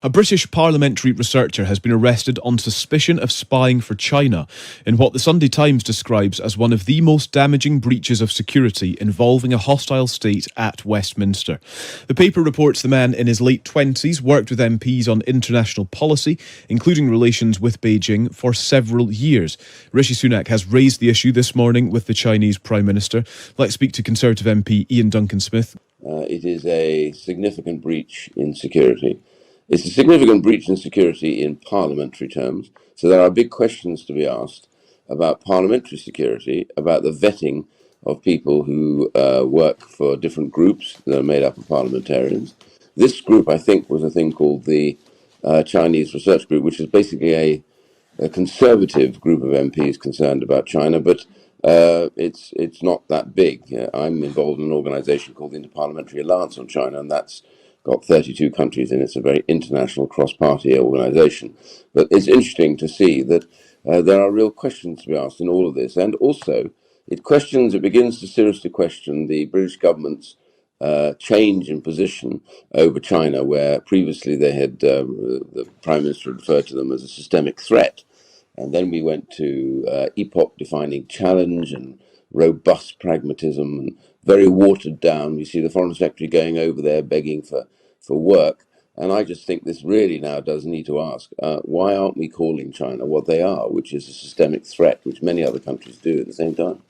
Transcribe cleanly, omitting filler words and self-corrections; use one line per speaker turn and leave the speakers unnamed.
A British parliamentary researcher has been arrested on suspicion of spying for China in what the Sunday Times describes as one of the most damaging breaches of security involving a hostile state at Westminster. The paper reports the man in his late 20s worked with MPs on international policy, including relations with Beijing, for several years. Rishi Sunak has raised the issue this morning with the Chinese Prime Minister. Let's speak to Conservative MP Ian Duncan-Smith.
It is a significant breach in security. It's a significant breach in security in parliamentary terms. So there are big questions to be asked about parliamentary security, about the vetting of people who work for different groups that are made up of parliamentarians. This group, I think, was a thing called the Chinese Research Group, which is basically a conservative group of MPs concerned about China, but it's not that big. I'm involved in an organisation called the Interparliamentary Alliance on China, and that's got 32 countries in it. It's a very international cross-party organisation. But it's interesting to see that there are real questions to be asked in all of this. And also, it begins to seriously question the British government's change in position over China, where previously they had, the Prime Minister referred to them as a systemic threat. And then we went to epoch-defining challenge and robust pragmatism, and very watered down. We see the Foreign Secretary going over there begging for work. And I just think this really now does need to ask, why aren't we calling China what they are, which is a systemic threat, which many other countries do at the same time?